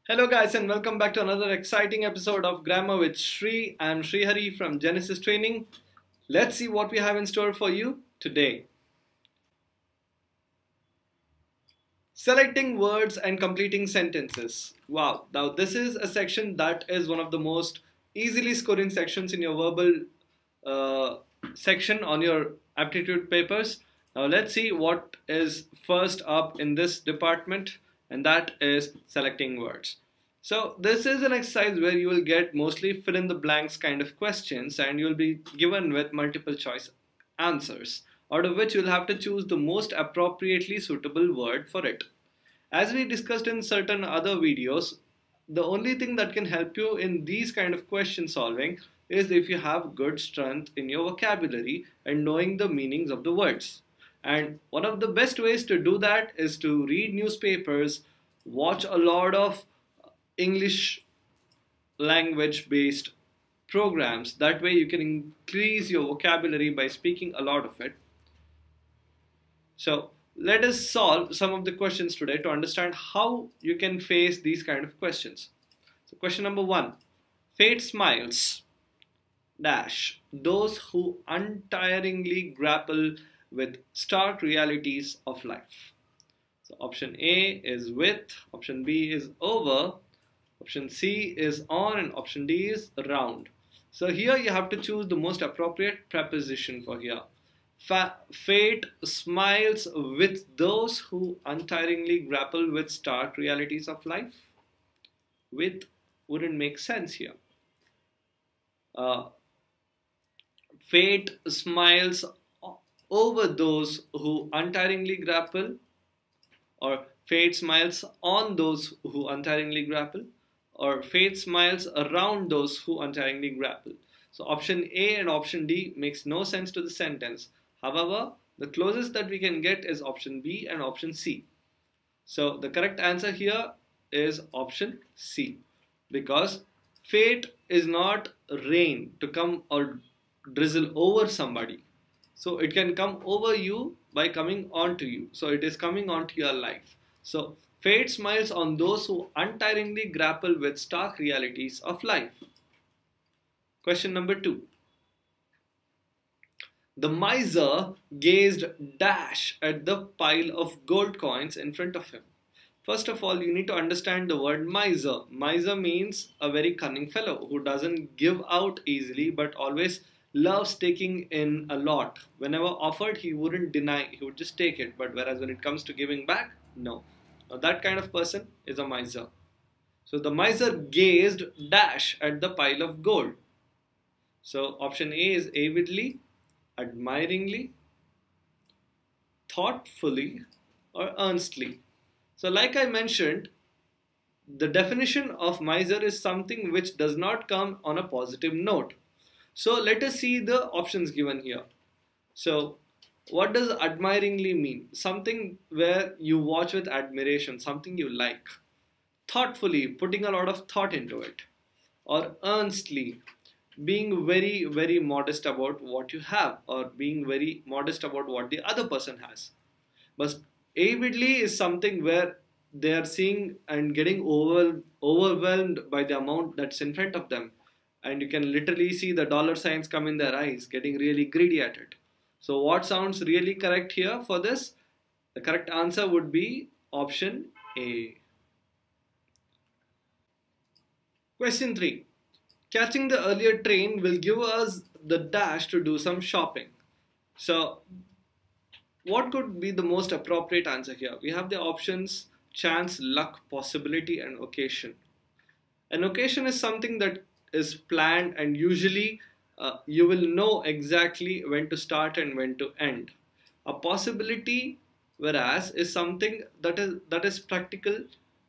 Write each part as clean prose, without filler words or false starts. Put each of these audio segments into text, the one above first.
Hello guys and welcome back to another exciting episode of Grammar with Shri. I'm Sri Hari from Genesis Training. Let's see what we have in store for you today. Selecting words and completing sentences. Wow, now this is a section that is one of the most easily scoring sections in your verbal section on your aptitude papers. Now let's see what is first up in this department, and that is selecting words. So this is an exercise where you will get mostly fill in the blanks kind of questions, and you will be given with multiple choice answers, out of which you will have to choose the most appropriately suitable word for it. As we discussed in certain other videos, the only thing that can help you in these kind of question solving is if you have good strength in your vocabulary and knowing the meanings of the words. And one of the best ways to do that is to read newspapers, watch a lot of English language based programs. That way you can increase your vocabulary by speaking a lot of it. So let us solve some of the questions today to understand how you can face these kind of questions. So question number 1. Fate smiles dash those who untiringly grapple with stark realities of life. So option A is with, option B is over, option C is on, and option D is around. So here you have to choose the most appropriate preposition for here. Fate smiles with those who untiringly grapple with stark realities of life. With wouldn't make sense here. Fate smiles over those who untiringly grapple, or fate smiles on those who untiringly grapple, or fate smiles around those who untiringly grapple. So option A and option D makes no sense to the sentence. However, the closest that we can get is option B and option C. So the correct answer here is option C, because fate is not rain to come or drizzle over somebody. So it can come over you by coming onto you. So it is coming onto your life. So fate smiles on those who untiringly grapple with stark realities of life. Question number 2. The miser gazed dash at the pile of gold coins in front of him. First of all, you need to understand the word miser. Miser means a very cunning fellow who doesn't give out easily but always loves taking in a lot. Whenever offered, he wouldn't deny, he would just take it. But whereas when it comes to giving back, no. Now that kind of person is a miser. So the miser gazed dash at the pile of gold. So option A is avidly, admiringly, thoughtfully, or earnestly. So like I mentioned, the definition of miser is something which does not come on a positive note. So let us see the options given here. So what does admiringly mean? Something where you watch with admiration, something you like. Thoughtfully, putting a lot of thought into it. Or earnestly, being very, very modest about what you have, or being very modest about what the other person has. But avidly is something where they are seeing and getting overwhelmed by the amount that's in front of them. And you can literally see the dollar signs come in their eyes, getting really greedy at it. So what sounds really correct here for this? The correct answer would be option A. Question 3. Catching the earlier train will give us the dash to do some shopping. So what could be the most appropriate answer here? We have the options chance, luck, possibility, and occasion. An occasion is something that is planned, and usually you will know exactly when to start and when to end. A possibility, whereas, is something that is practical,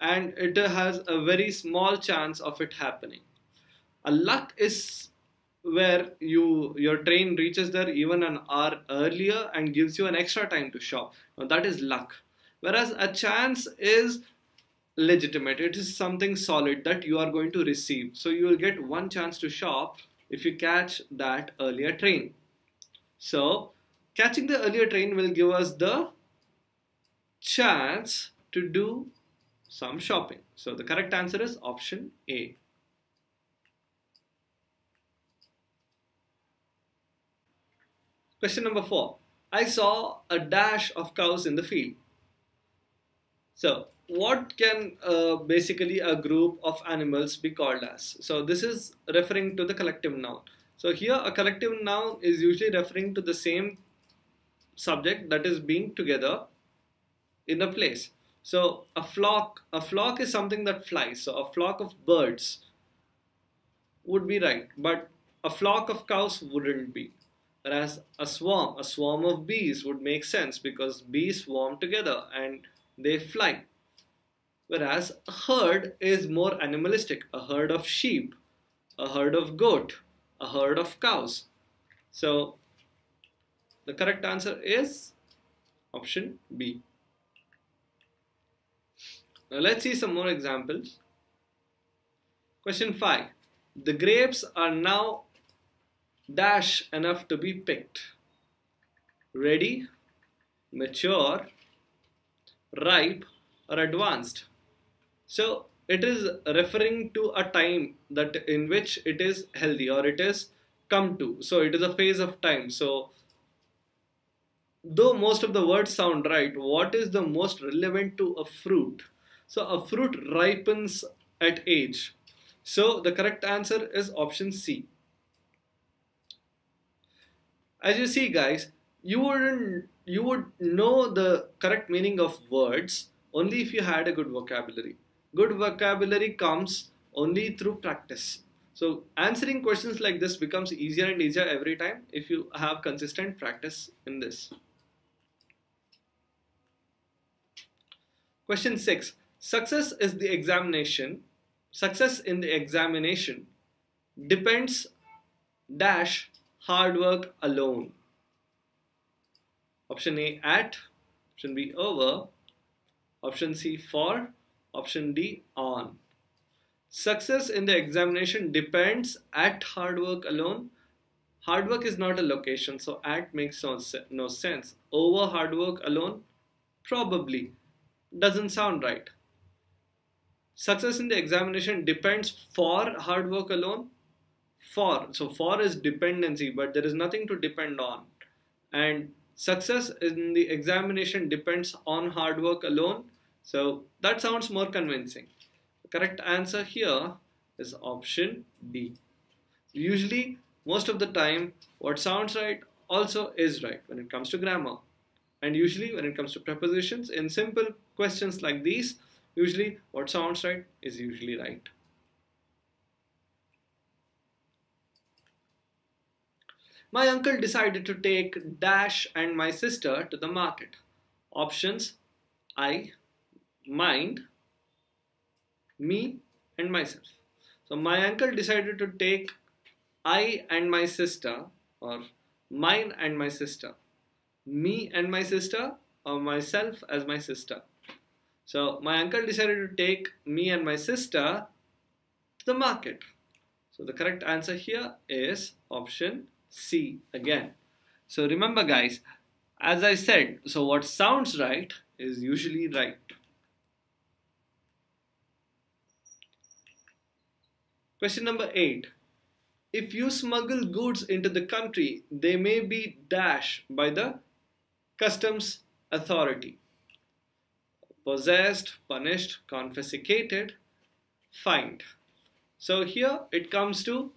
and it has a very small chance of it happening. A luck is where your train reaches there even an hour earlier and gives you an extra time to shop. Now that is luck. Whereas a chance is legitimate. It is something solid that you are going to receive. So you will get one chance to shop if you catch that earlier train. So catching the earlier train will give us the chance to do some shopping. So the correct answer is option A. Question number 4. I saw a dash of cows in the field. So what can basically a group of animals be called as? So this is referring to the collective noun. So here a collective noun is usually referring to the same subject that is being together in a place. So a flock is something that flies. So a flock of birds would be right, but a flock of cows wouldn't be. Whereas a swarm of bees would make sense because bees swarm together and they fly. Whereas a herd is more animalistic, a herd of sheep, a herd of goat, a herd of cows. So the correct answer is option B. Now let's see some more examples. Question 5. The grapes are now dash enough to be picked. Ready, mature, ripe, or advanced. So it is referring to a time that in which it is healthy or it is come to. So it is a phase of time. So though most of the words sound right, what is the most relevant to a fruit? So a fruit ripens at age. So the correct answer is option C. As you see, guys, you would know the correct meaning of words only if you had a good vocabulary. Good vocabulary comes only through practice. So answering questions like this becomes easier and easier every time if you have consistent practice in this. Question 6. Success in the examination depends dash hard work alone. Option A at, option B over, option C for, option D on. Success in the examination depends at hard work alone. Hard work is not a location, so at makes no sense. Over hard work alone probably doesn't sound right. Success in the examination depends for hard work alone. For is dependency, but there is nothing to depend on. And success in the examination depends on hard work alone. So that sounds more convincing. The correct answer here is option D. Usually, most of the time, what sounds right also is right when it comes to grammar. And usually when it comes to prepositions, in simple questions like these, usually what sounds right is usually right. My uncle decided to take Dash and my sister to the market. Options: I, mind, me, and myself. So my uncle decided to take I and my sister, or mine and my sister, me and my sister, or myself as my sister. So my uncle decided to take me and my sister to the market. So the correct answer here is option C again. So remember, guys, as I said, so what sounds right is usually right. Question number 8. If you smuggle goods into the country, they may be dashed by the customs authority. Possessed, punished, confiscated, fined. So here it comes to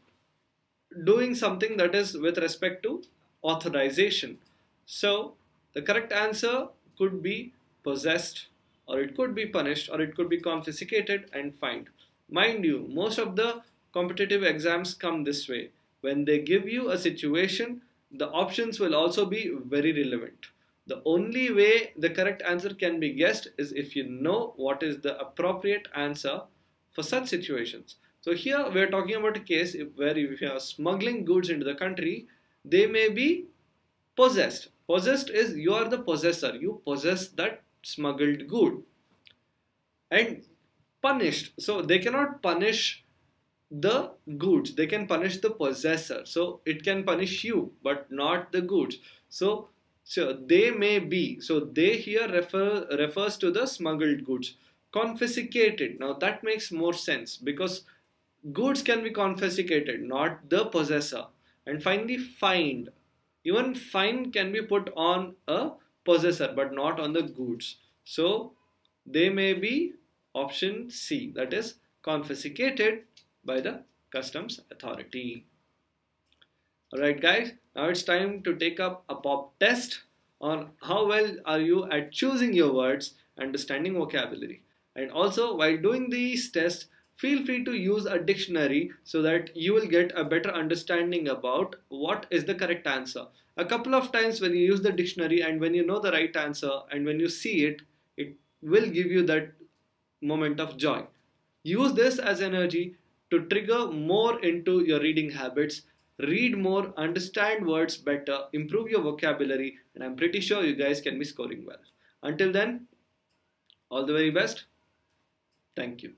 doing something that is with respect to authorization. So the correct answer could be possessed, or it could be punished, or it could be confiscated and fined. Mind you, most of the competitive exams come this way. When they give you a situation, the options will also be very relevant. The only way the correct answer can be guessed is if you know what is the appropriate answer for such situations. So here we are talking about a case where if you are smuggling goods into the country, they may be possessed. Possessed is you are the possessor. You possess that smuggled good. And punished. So they cannot punish the goods. They can punish the possessor. So it can punish you, but not the goods. So they may be. So they here refers to the smuggled goods. Confiscated. Now that makes more sense because goods can be confiscated, not the possessor. And finally, fined. Even fine can be put on a possessor but not on the goods. So they may be option C, that is confiscated by the customs authority. Alright guys, now it's time to take up a pop test on how well are you at choosing your words, understanding vocabulary. And also while doing these tests, feel free to use a dictionary so that you will get a better understanding about what is the correct answer. A couple of times when you use the dictionary and when you know the right answer and when you see it, it will give you that moment of joy. Use this as energy to trigger more into your reading habits. Read more, understand words better, improve your vocabulary, and I'm pretty sure you guys can be scoring well. Until then, all the very best. Thank you.